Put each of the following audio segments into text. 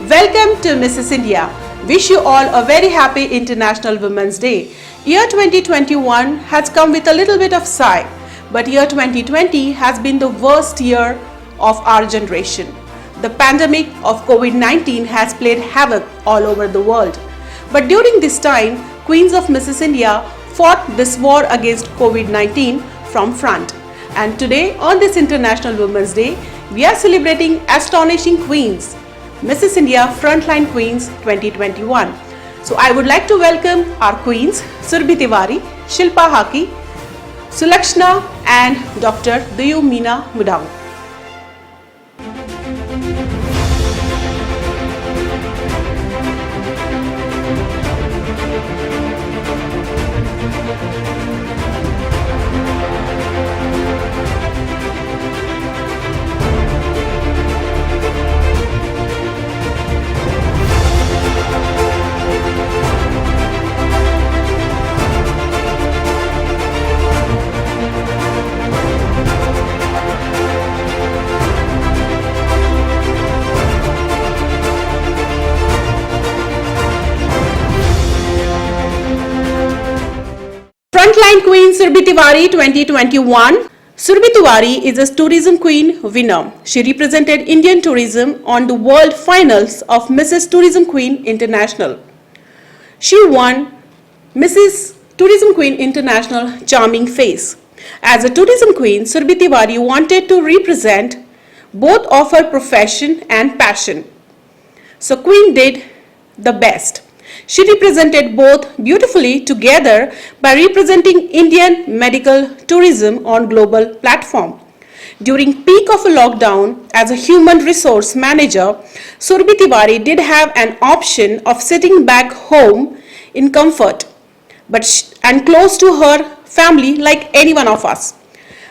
Welcome to Mrs. India. Wish you all a very happy International Women's Day. Year 2021 has come with a little bit of sigh, but year 2020 has been the worst year of our generation. The pandemic of COVID-19 has played havoc all over the world. But during this time, Queens of Mrs. India fought this war against COVID-19 from front. And today, on this International Women's Day, we are celebrating astonishing queens, Mrs. India Frontline Queens 2021. So I would like to welcome our queens, Surbhi Tiwari, Shilpa Haki, Sulakshna and Dr. Diyu Meena Mudang. Frontline Queen Surbhi Tiwari 2021. Surbhi Tiwari is a tourism queen winner. She represented Indian tourism on the world finals of Mrs. Tourism Queen International. She won Mrs. Tourism Queen International Charming Face. As a tourism queen, Surbhi Tiwari wanted to represent both of her profession and passion. So Queen did the best. She represented both beautifully together by representing Indian medical tourism on global platform. During peak of a lockdown, as a human resource manager, Surbhi Tiwari did have an option of sitting back home in comfort and close to her family like any one of us.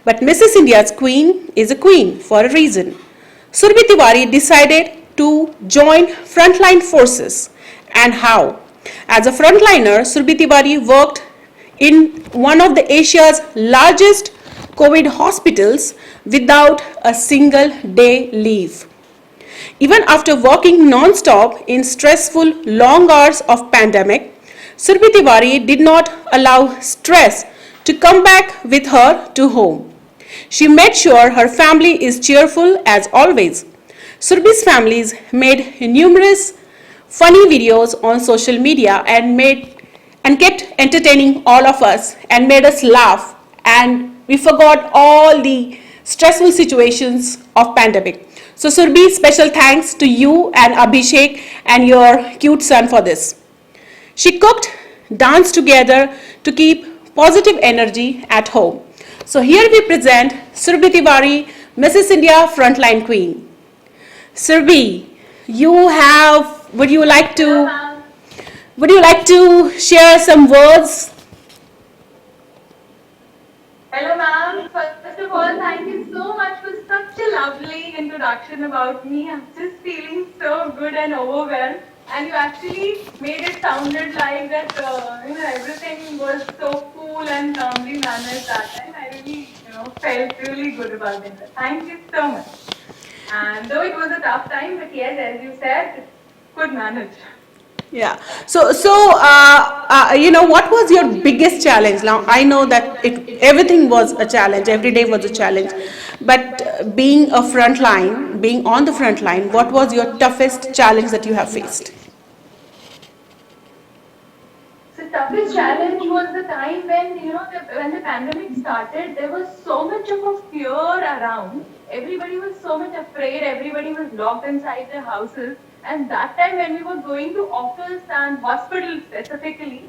But Mrs. India's queen is a queen for a reason. Surbhi Tiwari decided to join frontline forces. And how? As a frontliner, Surbhi Tiwari worked in one of the Asia's largest COVID hospitals without a single day leave. Even after working non-stop in stressful long hours of pandemic, Surbhi Tiwari did not allow stress to come back with her to home. She made sure her family is cheerful as always. Surbhi's families made numerous funny videos on social media and kept entertaining all of us and made us laugh, and we forgot all the stressful situations of pandemic. So Surbhi, special thanks to you and Abhishek and your cute son for this. She cooked, danced together to keep positive energy at home. So here we present Surbhi Tiwari, Mrs. India Frontline Queen. Surbhi, would you like to share some words? Hello ma'am. First of all, thank you so much for such a lovely introduction about me. I'm just feeling so good and overwhelmed. And you actually made it sounded like that everything was so cool and calmly managed that time. I really felt really good about it. Thank you so much. And though it was a tough time, but yes, as you said, good managed. Yeah. So, what was your biggest challenge? Now, I know that everything was a challenge, every day was a challenge. But being on the front line, what was your toughest challenge that you have faced? The toughest challenge was the time when, when the pandemic started, there was so much of a fear around. Everybody was so much afraid, everybody was locked inside their houses. And that time when we were going to office and hospital specifically,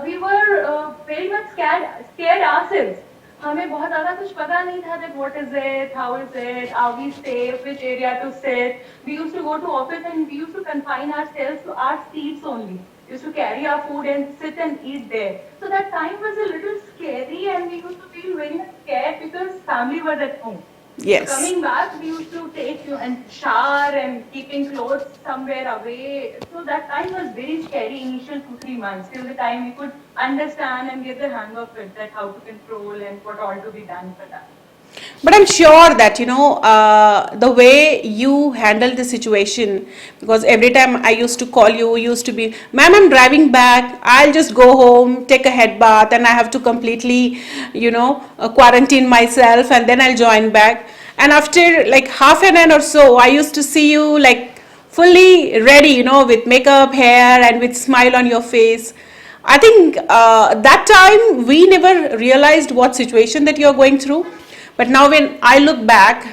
we were very much scared ourselves. हमें बहुत ज़्यादा कुछ पता नहीं था that what is it, how is it, are we safe, which area to sit. We used to go to office and we used to confine ourselves to our seats only. We used to carry our food and sit and eat there. So that time was a little scary and we used to feel very scared because family was at home. Yes. Coming back, we used to take and shower and keeping clothes somewhere away. So that time was very scary, initial 2-3 months, till the time we could understand and get the hang of it, that how to control and what all to be done for that. But I'm sure that, the way you handle the situation, because every time I used to call you, used to be, ma'am, I'm driving back. I'll just go home, take a head bath, and I have to completely, quarantine myself, and then I'll join back. And after like half an hour or so, I used to see you like fully ready, with makeup, hair, and with smile on your face. I think that time we never realized what situation that you're going through. But now when I look back,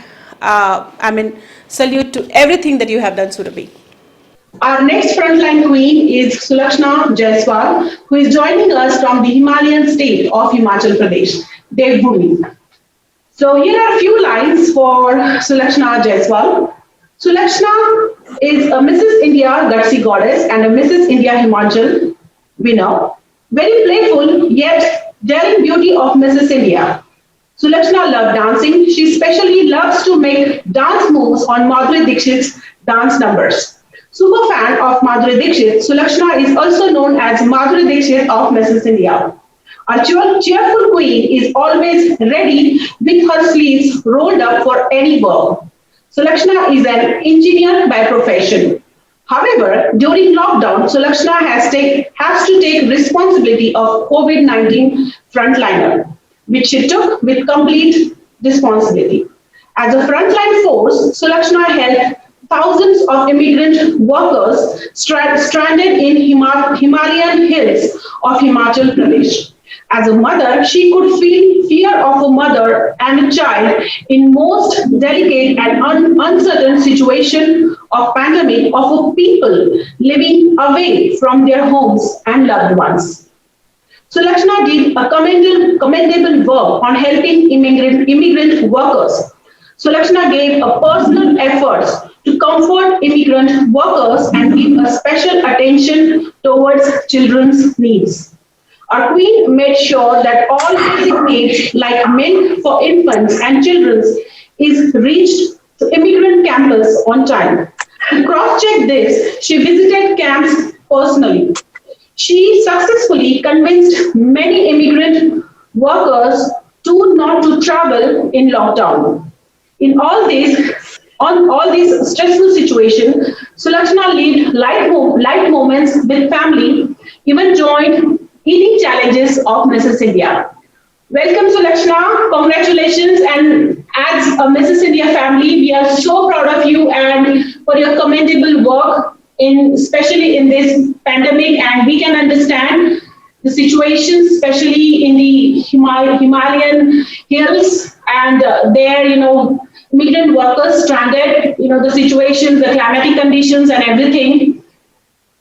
salute to everything that you have done, Surabhi. Our next frontline queen is Sulakshana Jaiswal, who is joining us from the Himalayan state of Himachal Pradesh, Devbhoomi. So here are a few lines for Sulakshana Jaiswal. Sulakshana is a Mrs. India Gutsy Goddess and a Mrs. India Himachal winner. Very playful yet daring beauty of Mrs. India. Sulakshana loved dancing. She especially loves to make dance moves on Madhuri Dixit's dance numbers. Super fan of Madhuri Dixit, Sulakshana is also known as Madhuri Dixit of Mrs. India. Our cheerful queen is always ready with her sleeves rolled up for any work. Sulakshana is an engineer by profession. However, during lockdown, Sulakshana has to take responsibility of COVID-19 frontliner, which she took with complete responsibility. As a frontline force, Sulakshana helped thousands of immigrant workers stranded in Himalayan hills of Himachal Pradesh. As a mother, she could feel fear of a mother and a child in most delicate and uncertain situation of pandemic of people living away from their homes and loved ones. So Lakshana did a commendable work on helping immigrant workers. So Lakshana gave a personal effort to comfort immigrant workers and give a special attention towards children's needs. Our Queen made sure that all basic needs like milk for infants and children is reached to immigrant campus on time. To cross-check this, she visited camps personally. She successfully convinced many immigrant workers to not to travel in lockdown. In on all these stressful situations, Sulakshana lived light moments with family, even joined eating challenges of Mrs. India. Welcome, Sulakshana. Congratulations, and as a Mrs. India family, we are so proud of you and for your commendable work especially in this pandemic, and we can understand the situations, especially in the Himalayan hills, and there, migrant workers stranded, the situations, the climatic conditions, and everything.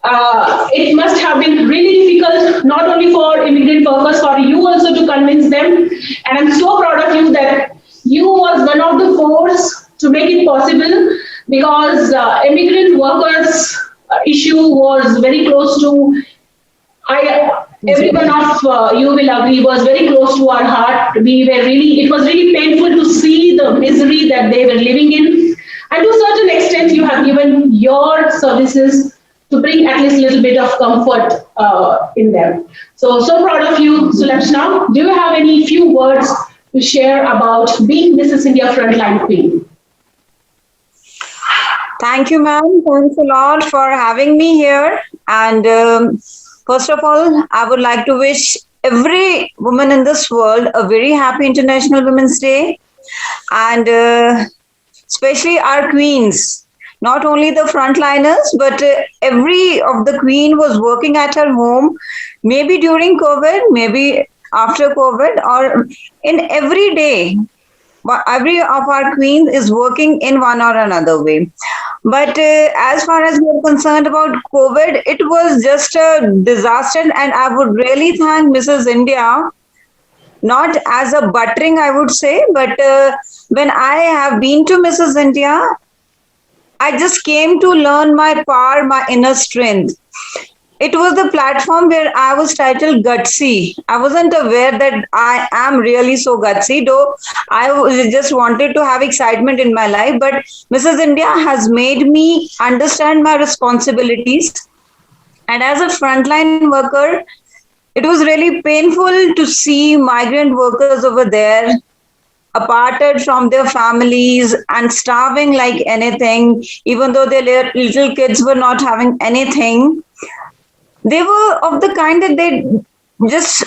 It must have been really difficult, not only for immigrant workers, for you also to convince them. And I'm so proud of you that you was one of the force to make it possible, because immigrant workers issue was very close to every one of you will agree was very close to our heart. It was really painful to see the misery that they were living in, and to a certain extent you have given your services to bring at least a little bit of comfort in them. So proud of you, Sulakshana. Do you have any few words to share about being Mrs. India Frontline Queen? Thank you, ma'am. Thanks a lot for having me here. And first of all, I would like to wish every woman in this world a very happy International Women's Day. And especially our queens, not only the frontliners, but every of the queen was working at her home, maybe during COVID, maybe after COVID, or in every day. Every of our queens is working in one or another way. But as far as we're concerned about COVID, it was just a disaster. And I would really thank Mrs. India, not as a buttering, I would say, but when I have been to Mrs. India, I just came to learn my power, my inner strength. It was the platform where I was titled gutsy. I wasn't aware that I am really so gutsy, though just wanted to have excitement in my life. But Mrs. India has made me understand my responsibilities. And as a frontline worker, it was really painful to see migrant workers over there aparted from their families and starving like anything, even though their little kids were not having anything. They were of the kind that they just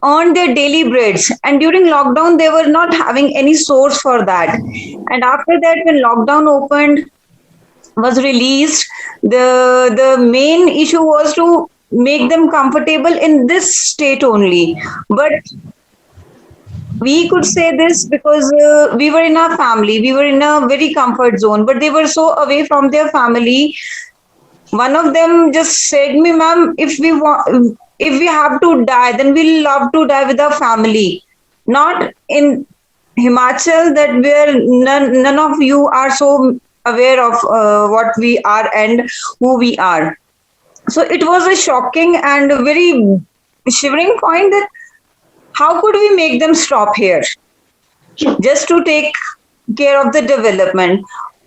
earned their daily breads, and during lockdown they were not having any source for that. And after that, when lockdown opened, was released, the main issue was to make them comfortable in this state only. But we could say this because we were in our family, we were in a very comfort zone, but they were so away from their family. One of them just said me, ma'am, if we have to die, then we'll love to die with our family, not in Himachal, that where none of you are so aware of what we are and who we are. So it was a shocking and a very shivering point that how could we make them stop here just to take care of the development.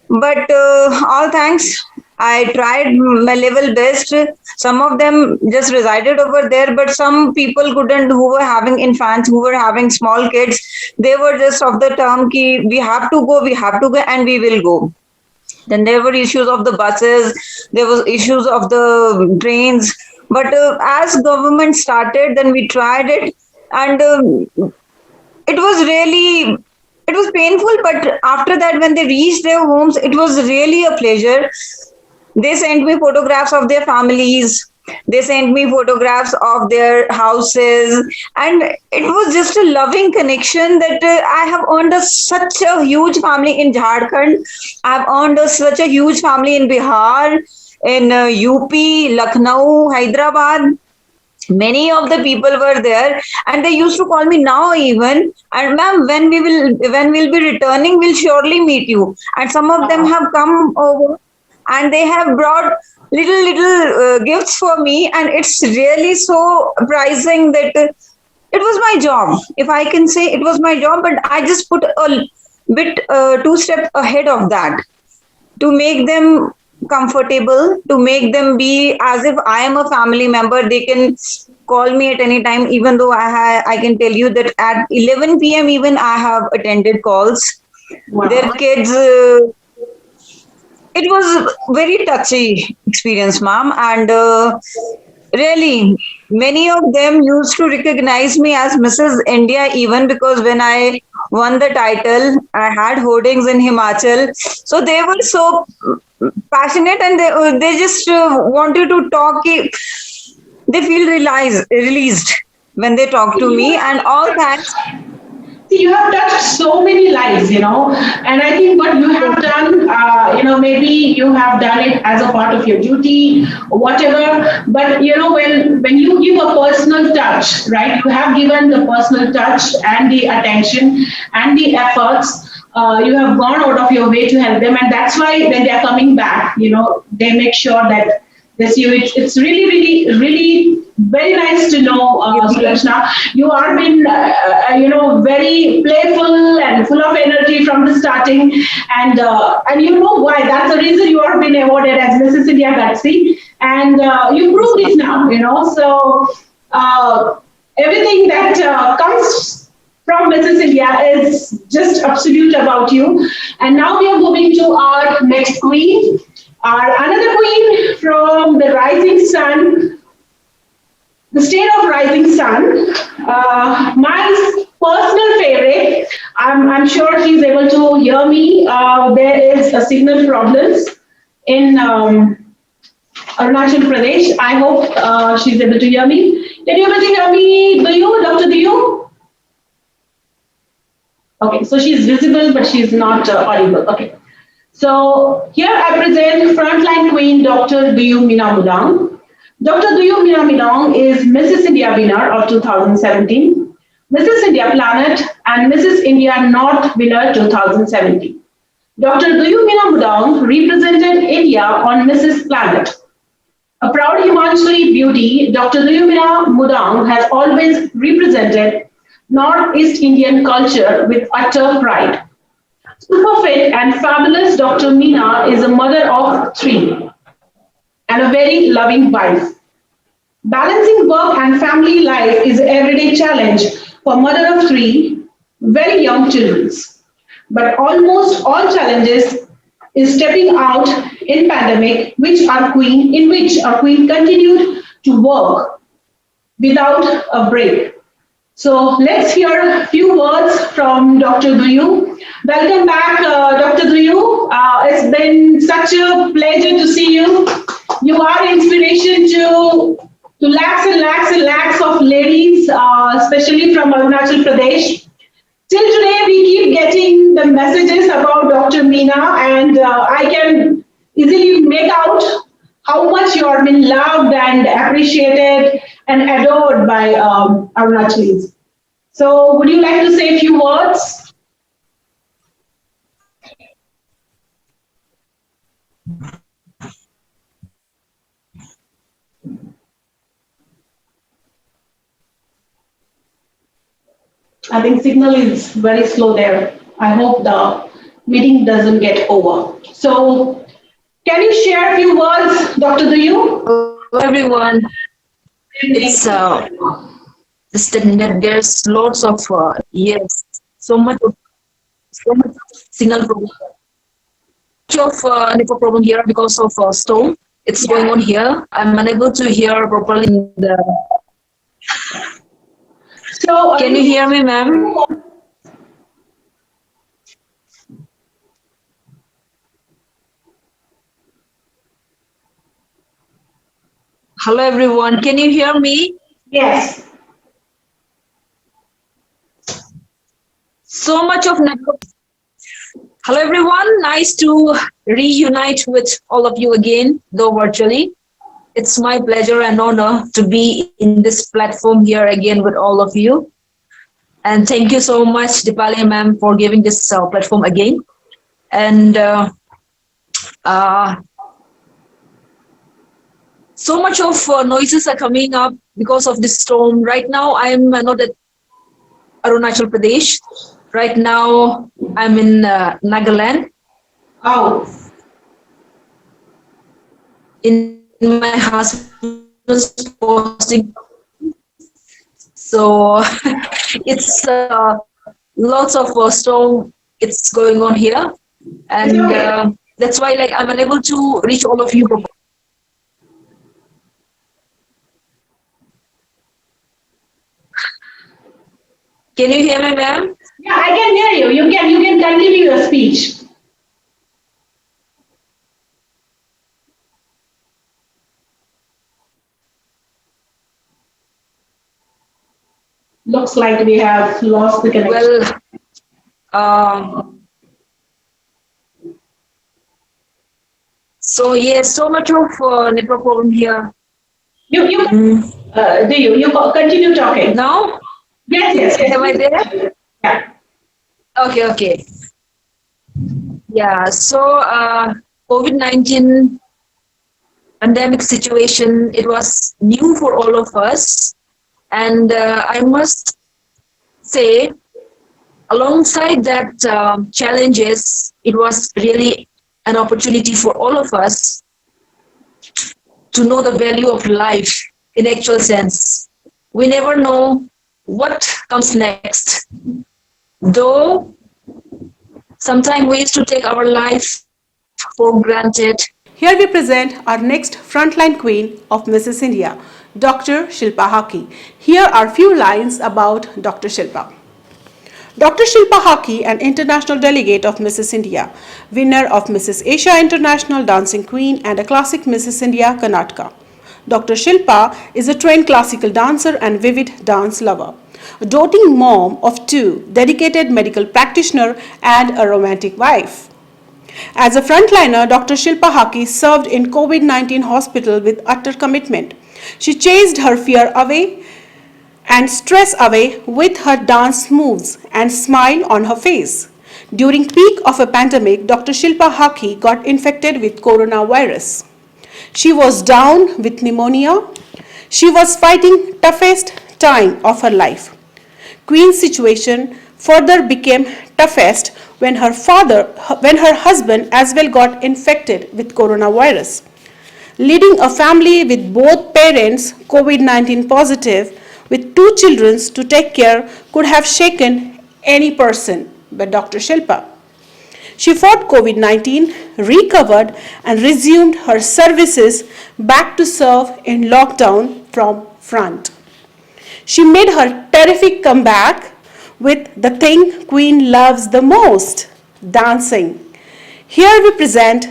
But all thanks, I tried my level best. Some of them just resided over there, but some people couldn't, who were having infants, who were having small kids. They were just of the term ki we have to go, and we will go. Then there were issues of the buses, there was issues of the trains. But as government started, then we tried it, and it was really, it was painful. But after that, when they reached their homes, it was really a pleasure. They sent me photographs of their families. They sent me photographs of their houses, and it was just a loving connection that I have earned such a huge family in Jharkhand. I've earned such a huge family in Bihar, in UP, Lucknow, Hyderabad. Many of the people were there, and they used to call me now even. And ma'am, when we'll be returning, we'll surely meet you. And some of them have come over, and they have brought little gifts for me, and it's really so surprising that it was my job, if I can say it was my job, but I just put a bit 2 steps ahead of that to make them comfortable, to make them be as if I am a family member. They can call me at any time, even though I can tell you that at 11 p.m. even I have attended calls. Wow. Their kids, it was very touchy experience, ma'am, and really many of them used to recognize me as Mrs. India, even because when I won the title, I had hoardings in Himachal. So they were so passionate, and they just wanted to talk. They feel released when they talk to me, and all thanks. See, you have touched so many lives, and I think what you have done, maybe you have done it as a part of your duty or whatever. But when you give a personal touch, right? You have given the personal touch and the attention and the efforts. You have gone out of your way to help them, and that's why when they are coming back, they make sure that they see you. It's really, really, really very nice to know, Sulochana. You are been, very playful and full of energy from the starting, and you know why. That's the reason you are been awarded as Mrs. India Gutsy, and you prove it now. So everything that comes from Mrs. India is just absolute about you. And now we are moving to our next queen, our another queen from the Rising Sun. The state of Rising Sun, my personal favorite. I'm sure she's able to hear me. There is a signal problems in Arunachal Pradesh. I hope she's able to hear me. Can you able to hear me, Dr. Diyu? Okay, so she's visible, but she's not audible. Okay. So here I present frontline queen, Dr. Diyu Meena Mudang. Dr. Diyu Meena Mudang is Mrs. India winner of 2017, Mrs. India Planet, and Mrs. India North winner 2017. Dr. Diyu Meena Mudang represented India on Mrs. Planet. A proud Himachali beauty, Dr. Diyu Meena Mudang has always represented Northeast Indian culture with utter pride. Super fit and fabulous Dr. Meena is a mother of 3 and a very loving wife. Balancing work and family life is an everyday challenge for mother of 3. very young children. But almost all challenges is stepping out in pandemic, in which our queen continued to work without a break. So let's hear a few words from Dr. Duyu. Welcome back, Dr. Duyu. It's been such a pleasure to see you. You are inspiration to lakhs and lakhs and lakhs of ladies, especially from Arunachal Pradesh. Till today, we keep getting the messages about Dr. Meena, and I can easily make out how much you are being loved and appreciated and adored by Arunachalis. So, would you like to say a few words? I think signal is very slow there. I hope the meeting doesn't get over. So, can you share a few words, Dr. Duyu? Hello everyone. It's there's lots of yes, so much signal problem. Much of network problem here because of storm. It's going on here. I'm unable to hear properly. So, Can you hear me, ma'am? Hello everyone. Can you hear me? Yes. So much of network. Hello everyone. Nice to reunite with all of you again, though virtually. It's my pleasure and honor to be in this platform here again with all of you. And thank you so much, Dipali ma'am, for giving this platform again. And so much of noises are coming up because of this storm. Right now, I'm not at Arunachal Pradesh. Right now, I'm in Nagaland. Oh. In my husband's posting. So it's lots of storm. It's going on here, and that's why like I'm unable to reach all of you. Can you hear me, ma'am? Yeah, I can hear you. You can continue your speech. Looks like we have lost the connection. Well, so yes, so much of network problem here. You continue talking. Now? Yes. Am I there? Yeah. Okay. Yeah, so COVID-19 pandemic situation, it was new for all of us. And I must say, alongside that challenges, it was really an opportunity for all of us to know the value of life in actual sense. We never know what comes next. Though sometimes we used to take our life for granted. Here we present our next frontline queen of Mrs. India, Dr. Shilpa Haki. Here are few lines about Dr. Shilpa. Dr. Shilpa Haki, an international delegate of Mrs. India, winner of Mrs. Asia International Dancing Queen and a classic Mrs. India Karnataka. Dr. Shilpa is a trained classical dancer and vivid dance lover, a doting mom of two, dedicated medical practitioner and a romantic wife. As a frontliner, Dr. Shilpa Haki served in COVID-19 hospital with utter commitment. She chased her fear away and stress away with her dance moves and smile on her face. During peak of a pandemic, Dr. Shilpa Haki got infected with coronavirus. She was down with pneumonia. She was fighting toughest time of her life. Queen's situation further became toughest when her husband as well got infected with coronavirus. Leading a family with both parents COVID-19 positive with two children to take care could have shaken any person but Dr. Shilpa. She fought COVID 19, recovered, and resumed her services back to serve in lockdown from front. She made her terrific comeback with the thing Queen loves the most, dancing. Here we present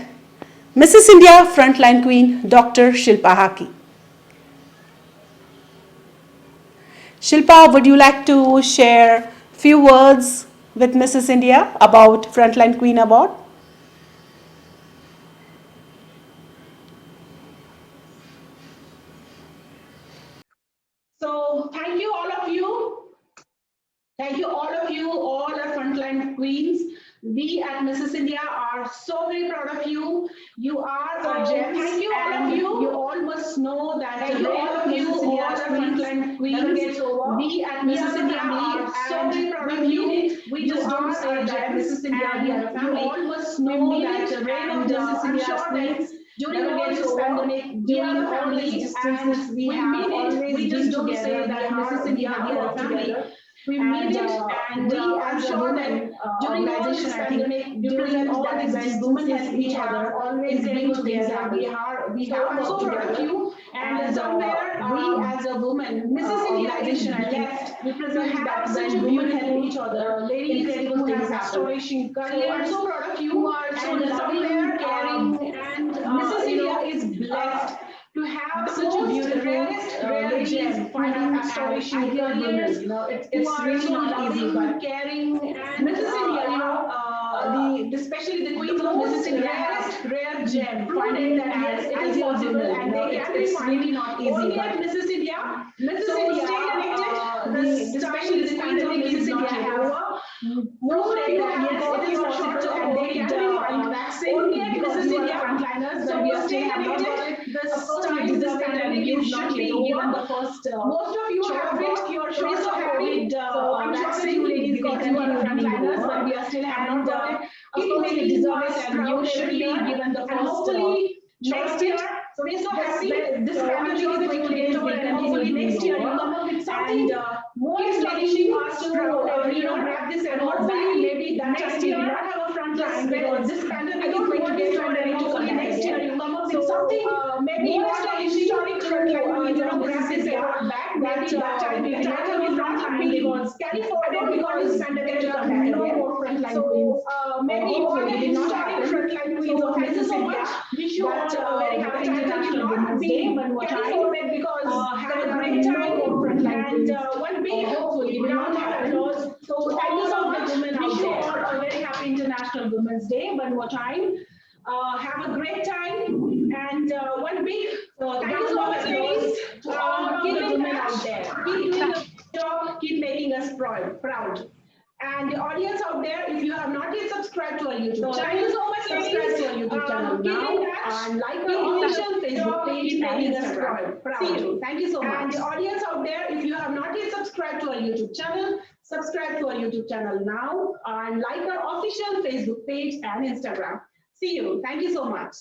Mrs. India Frontline Queen Dr. Shilpa Haki. Shilpa, would you like to share few words with Mrs. India about Frontline Queen Award? So thank you all of you. Thank you all of you, all our frontline queens. We at Mrs. India are so very proud of you. You are our gems. Thank you all of you. You all must know that all of you, all our frontline queens. We at Mrs. India are so very proud of you. We just don't say that Mrs. India, we are a family. You all must know that the reign of Mrs. India's queens during all this pandemic, during all these distances we have always we just don't say that Mrs. India, we are a family. We made it, and we are sure that during all this pandemic, during all these women help each other, always getting together. We are so proud of you, and somewhere we as a woman, Mrs. India organization, I left represent that such a women help each other. Ladies who have astonishing career. I'm so proud of you. Who are so loving, caring, and Mrs. India is blessed to have such a beautiful, rare gem, finding astonishing careers. You know, it's really not easy, but caring and Mrs. India, especially the queens of Mrs. India, rare gem, finding that as possible, and it's really not easy. Only at Mrs. India, stay connected. Especially the queens of Mrs. India have more that yes, it is possible, and they can be found vaccine only at Mrs. India frontliners. So we are stay connected. This pandemic is not yet over. The first, most of you have got your shots of COVID vaccine. You ladies got your frontliners, but we are still having the. Of course, you deserve it, and you should be given the first. Hopefully, next year. So we're so happy. This pandemic is going to get over, and hopefully next year you come up with something more astonishing us to grab this and hopefully maybe that next year we not have a front line because this pandemic is going to get over, and hopefully next year you come up with something maybe more astonishing to grab this award back. Maybe that time we will not have because carry forward because this pandemic will come back. No more frontline queens. Maybe hopefully not having frontline queens of Mrs. India. Wish you all a very happy International Women's Day, but carry forward because have a great time and one big hopefully round of applause. So thank you so much. Wish you all a very happy International Women's Day one more time. Have a great time and one big thank you so much, ladies, to all the women out there. Keep doing the job, keep making us proud. And the audience out there, if you have not yet subscribed to our YouTube channel, thank you so much, subscribe to our YouTube channel now and like our official Facebook page and Instagram. See you. Thank you so much. And the audience out there, if you have not yet subscribed to our YouTube channel, subscribe to our YouTube channel now and like our official Facebook page and Instagram. See you. Thank you so much.